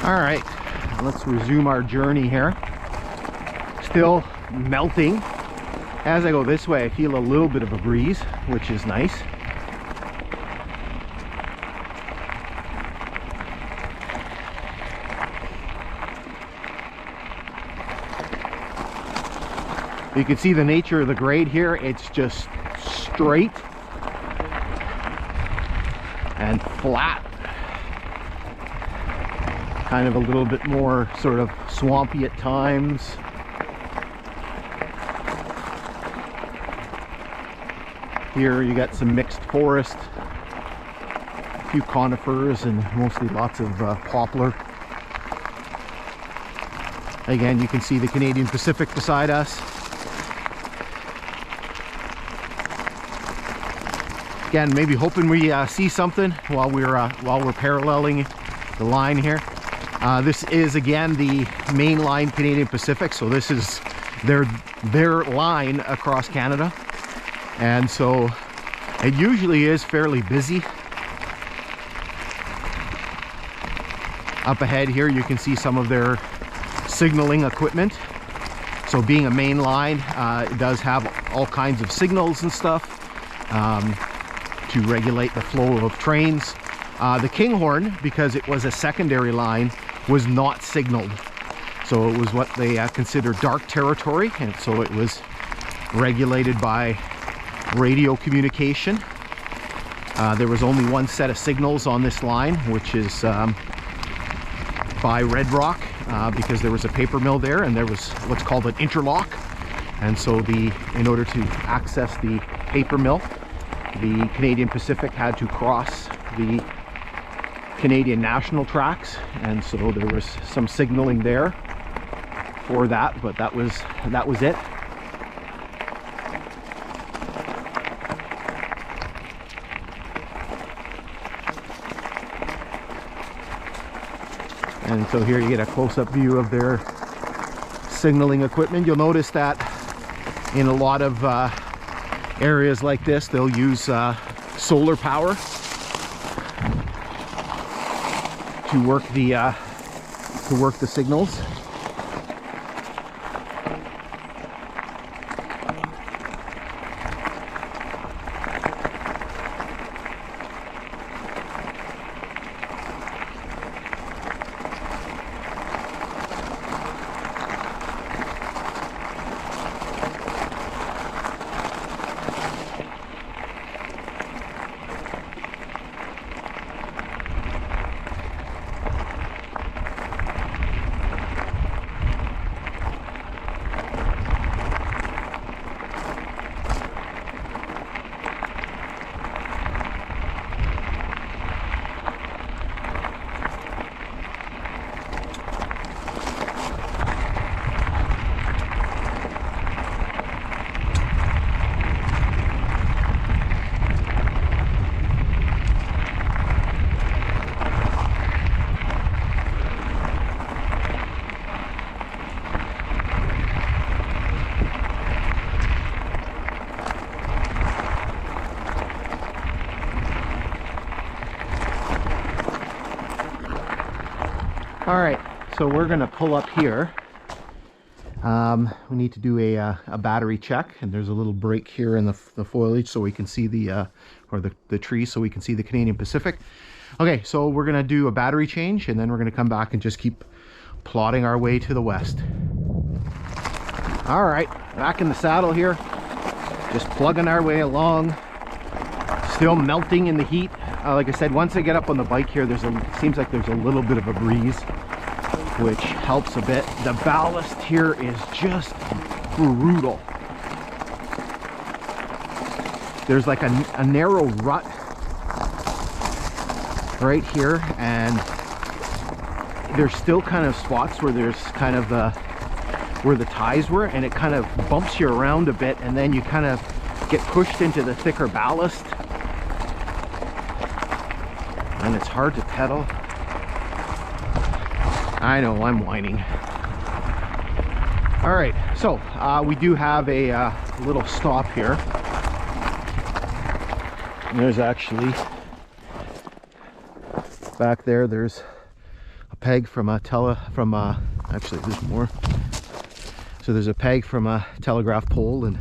All right, let's resume our journey here. Still melting. As I go this way, I feel a little bit of a breeze, which is nice. You can see the nature of the grade here. It's just straight and flat. Kind of a little bit more sort of swampy at times. Here you got some mixed forest, a few conifers, and mostly lots of poplar. Again, you can see the Canadian Pacific beside us. Again, maybe hoping we see something while we're paralleling the line here. This is again the mainline Canadian Pacific, so this is their line across Canada, and so it usually is fairly busy. Up ahead here, you can see some of their signaling equipment. So being a main line, it does have all kinds of signals and stuff to regulate the flow of trains. The Kinghorn, because it was a secondary line, was not signaled. So it was what they considered dark territory, and so it was regulated by radio communication. There was only one set of signals on this line, which is by Red Rock, because there was a paper mill there, and there was what's called an interlock. And so in order to access the paper mill, the Canadian Pacific had to cross the Canadian national tracks, and so there was some signaling there for that, but that was it. And so here you get a close-up view of their signaling equipment. You'll notice that in a lot of areas like this, they'll use solar power to work the signals. All right, so we're gonna pull up here. We need to do a battery check, and there's a little break here in the foliage so we can see the tree, so we can see the Canadian Pacific. Okay, so we're gonna do a battery change, and then we're gonna come back and just keep plodding our way to the west. All right, back in the saddle here, just plugging our way along. Still melting in the heat. Like I said, once I get up on the bike here, seems like there's a little bit of a breeze, which helps a bit. The ballast here is just brutal. There's like a narrow rut right here, and there's still kind of spots where there's kind of where the ties were, and it kind of bumps you around a bit, and then you kind of get pushed into the thicker ballast, and it's hard to pedal. I know, I'm whining. All right, so we do have a little stop here. There's actually, back there's a peg from a actually there's more. So there's a peg from a telegraph pole and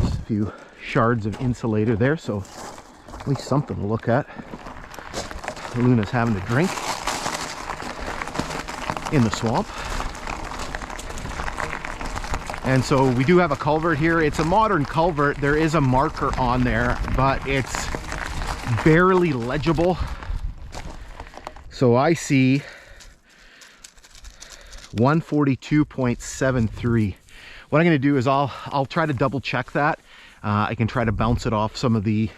a few shards of insulator there, so at least something to look at. Luna's having a drink in the swamp. And so we do have a culvert here. It's a modern culvert. There is a marker on there, but it's barely legible. So I see 142.73. What I'm going to do is I'll try to double check that. I can try to bounce it off some of the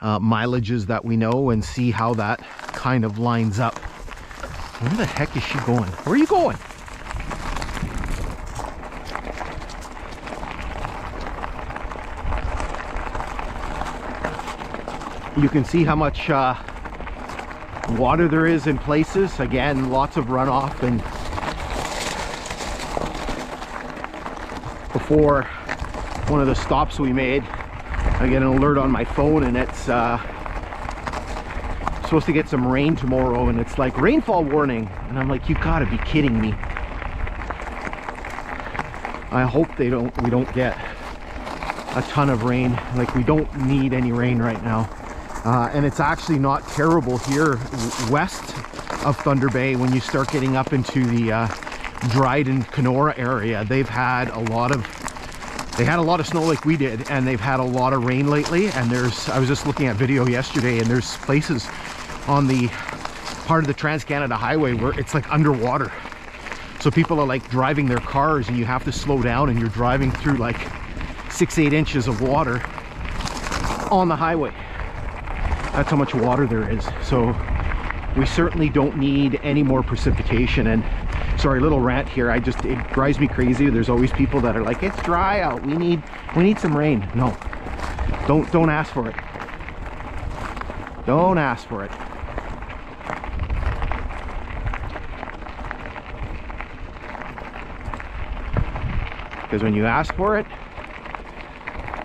mileages that we know and see how that kind of lines up. Where the heck is she going? Where are you going? You can see how much water there is in places. Again, lots of runoff. And before one of the stops we made, I get an alert on my phone, and it's supposed to get some rain tomorrow, and it's like rainfall warning, and I'm like, you gotta be kidding me. I hope we don't get a ton of rain. Like, we don't need any rain right now. And it's actually not terrible here west of Thunder Bay. When you start getting up into the Dryden, Kenora area, they had a lot of snow like we did, and they've had a lot of rain lately. And I was just looking at video yesterday, and there's places on the part of the Trans-Canada Highway where it's like underwater. So people are like driving their cars, and you have to slow down, and you're driving through like 6-8 inches of water on the highway. That's how much water there is. So we certainly don't need any more precipitation. And sorry, little rant here. It drives me crazy. There's always people that are like, it's dry out. We need some rain. No, don't ask for it. Don't ask for it. Because when you ask for it,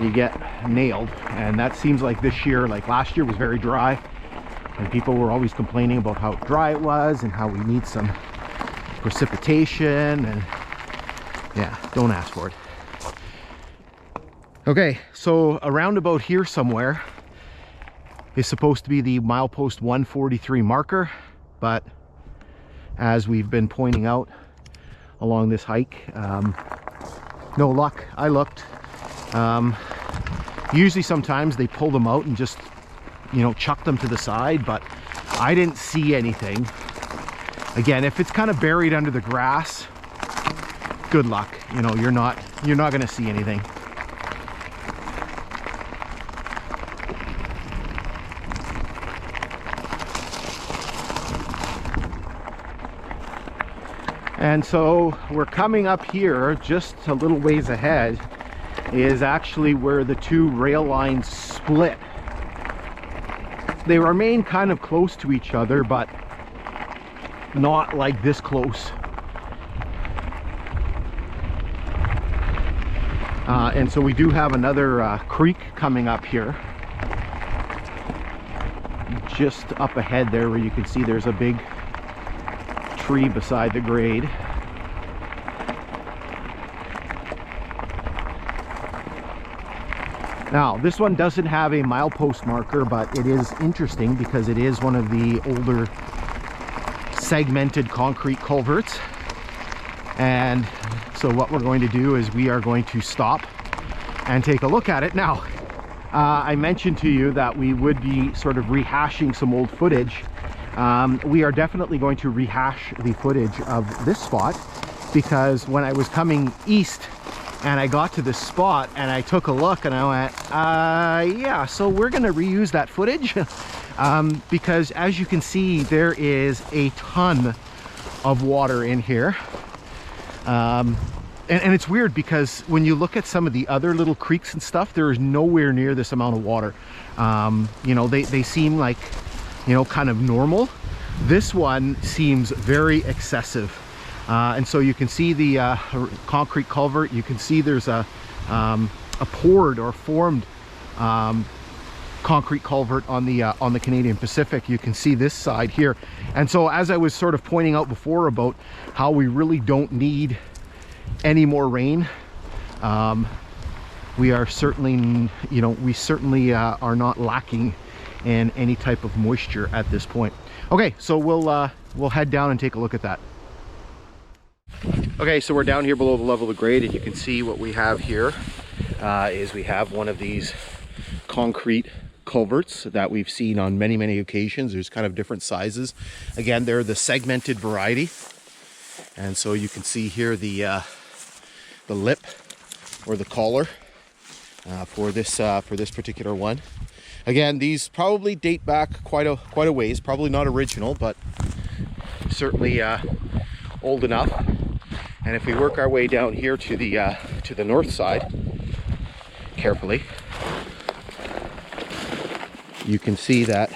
you get nailed. And that seems like this year, like last year was very dry, and people were always complaining about how dry it was and how we need some precipitation. And yeah, don't ask for it. Okay, so around about here somewhere is supposed to be the milepost 143 marker, but as we've been pointing out along this hike, no luck. I looked. Usually sometimes they pull them out and just, you know, chuck them to the side, but I didn't see anything. Again, if it's kind of buried under the grass, good luck. You know, you're not going to see anything. And so we're coming up here, just a little ways ahead is actually where the two rail lines split. They remain kind of close to each other, but not like this close. And so we do have another creek coming up here, just up ahead there, where you can see there's a big tree beside the grade. Now, this one doesn't have a milepost marker, but it is interesting because it is one of the older segmented concrete culverts. And so what we're going to do is we are going to stop and take a look at it. Now, I mentioned to you that we would be sort of rehashing some old footage. We are definitely going to rehash the footage of this spot, because when I was coming east and I got to this spot and I took a look and I went, yeah, so we're gonna reuse that footage because as you can see, there is a ton of water in here. And it's weird because when you look at some of the other little creeks and stuff, there is nowhere near this amount of water. You know, they seem like, you know, kind of normal. This one seems very excessive. And so you can see the concrete culvert. You can see there's a poured or formed concrete culvert on the Canadian Pacific. You can see this side here. And so as I was sort of pointing out before about how we really don't need any more rain, we are certainly, you know, we certainly are not lacking in any type of moisture at this point. Okay, so we'll head down and take a look at that. Okay, so we're down here below the level of the grade, and you can see what we have here is we have one of these concrete culverts that we've seen on many occasions. There's kind of different sizes. Again, they're the segmented variety, and so you can see here the lip or the collar for this particular one. Again, these probably date back quite a ways. Probably not original, but certainly old enough. And if we work our way down here to the north side carefully, you can see that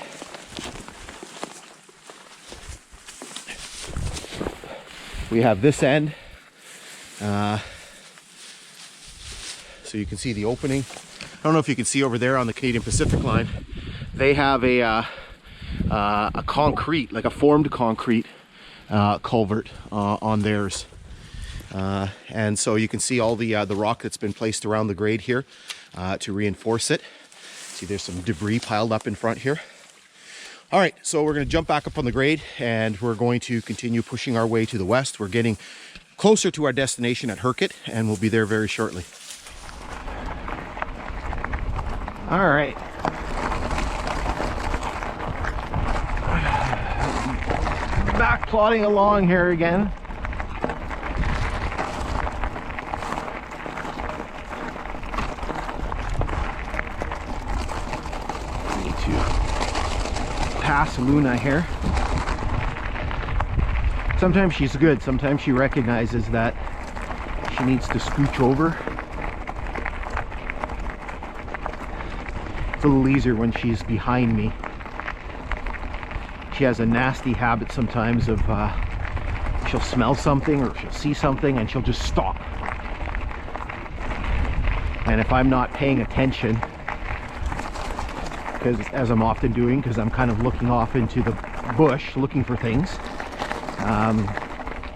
we have this end. So you can see the opening. I don't know if you can see over there on the Canadian Pacific line, they have a concrete, like a formed concrete culvert on theirs. And so you can see all the rock that's been placed around the grade here to reinforce it. See, there's some debris piled up in front here. All right, so we're going to jump back up on the grade, and we're going to continue pushing our way to the west. We're getting closer to our destination at Herkett, and we'll be there very shortly. All right. Back plodding along here again. Need to pass Luna here. Sometimes she's good. Sometimes she recognizes that she needs to scooch over. It's a little easier when she's behind me. She has a nasty habit sometimes of she'll smell something or she'll see something and she'll just stop. And if I'm not paying attention, because as I'm often doing, because I'm kind of looking off into the bush looking for things,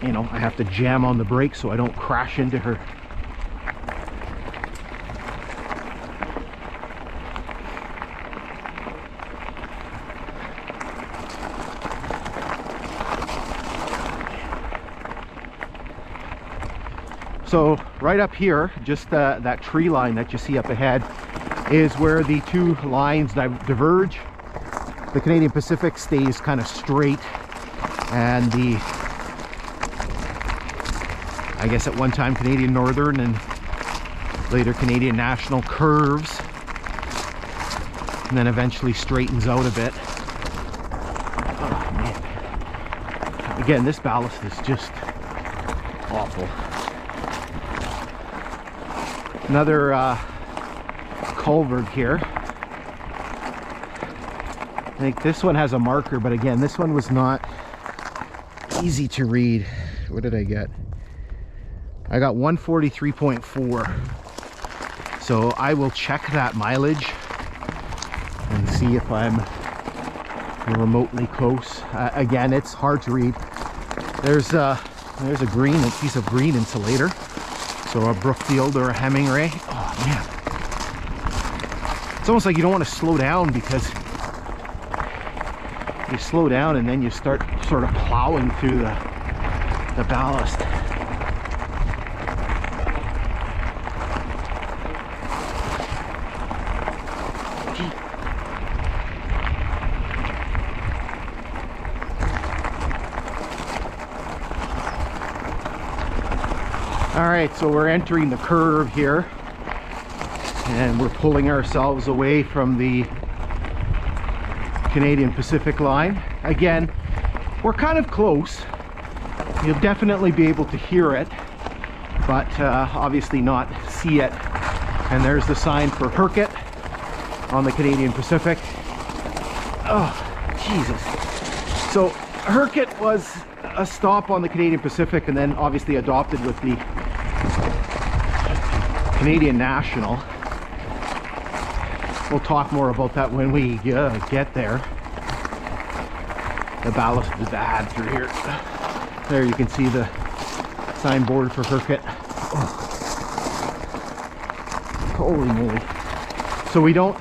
you know, I have to jam on the brakes so I don't crash into her. So right up here, just that tree line that you see up ahead is where the two lines diverge. The Canadian Pacific stays kind of straight, and the, I guess at one time Canadian Northern and later Canadian National curves and then eventually straightens out a bit. Oh man. Again, this ballast is just awful. Another culvert here. I think this one has a marker, but again, this one was not easy to read. What did I get? I got 143.4. So I will check that mileage and see if I'm remotely close. Again, it's hard to read. There's a piece of green insulator. So a Brookfield or a Hemingway. Oh man. It's almost like you don't want to slow down, because you slow down and then you start sort of plowing through the ballast. All right, so we're entering the curve here, and we're pulling ourselves away from the Canadian Pacific line. Again, we're kind of close. You'll definitely be able to hear it, but obviously not see it. And there's the sign for Herkett on the Canadian Pacific. Oh, Jesus. So Herkett was a stop on the Canadian Pacific, and then obviously adopted with the Canadian National. we'll talk more about that when we get there. The ballast is bad through here. There you can see the signboard for Herkit. Oh. Holy moly. So we don't,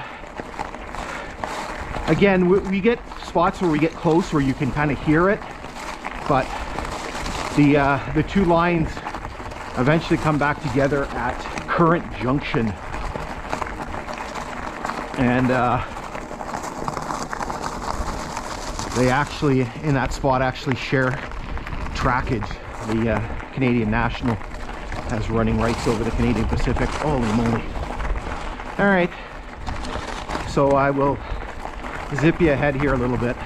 again, we get spots where we get close where you can kind of hear it, but the two lines eventually come back together at current junction, and they actually, in that spot, actually share trackage. The Canadian National has running rights over the Canadian Pacific. Holy moly. All right, so I will zip you ahead here a little bit.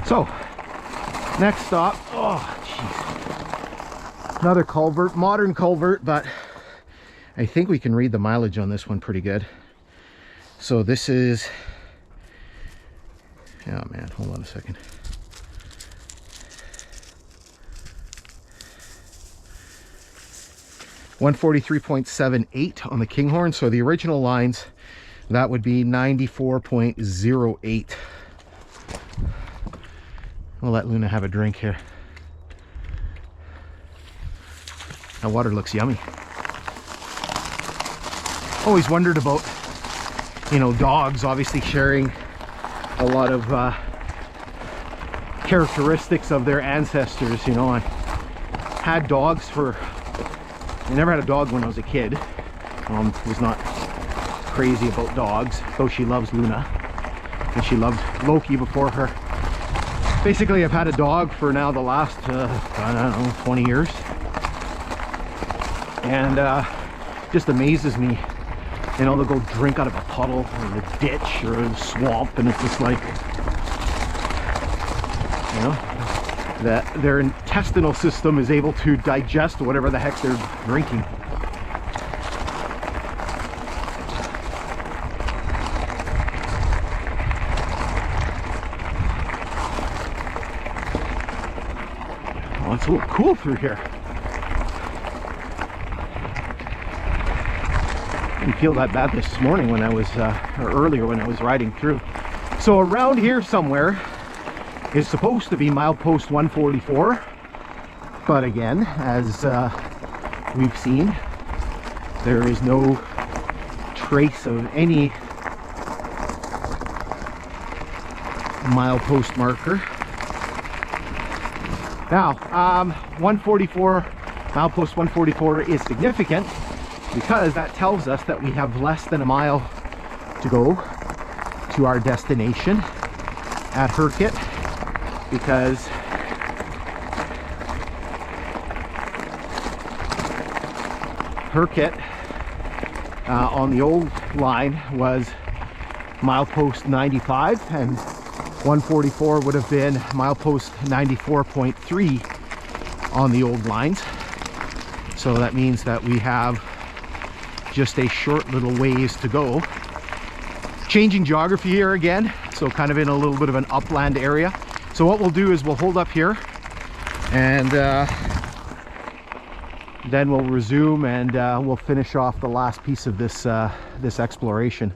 So, next stop, oh jeez, another culvert, modern culvert, but I think we can read the mileage on this one pretty good. So this is, oh man, hold on a second. $143.78 on the Kinghorn. So the original lines, that would be 94.08. We'll let Luna have a drink here. That water looks yummy. Always wondered about, you know, dogs obviously sharing a lot of characteristics of their ancestors. You know, I had dogs for, I never had a dog when I was a kid. Mom was not crazy about dogs, though she loves Luna, and she loved Loki before her. Basically, I've had a dog for now the last, I don't know, 20 years. And just amazes me. You know, they'll go drink out of a puddle or a ditch or a swamp, and it's just like, you know, that their intestinal system is able to digest whatever the heck they're drinking. Oh, it's a little cool through here. Didn't feel that bad this morning when I was, or earlier when I was riding through. So around here somewhere is supposed to be milepost 144, but again, as we've seen, there is no trace of any milepost marker. Now, 144, milepost 144 is significant because that tells us that we have less than a mile to go to our destination at Herkit, because Herkit on the old line was milepost 95, and 144 would have been milepost 94.3 on the old lines. So that means that we have just a short little ways to go. Changing geography here again, so kind of in a little bit of an upland area. So what we'll do is we'll hold up here, and then we'll resume, and we'll finish off the last piece of this this exploration.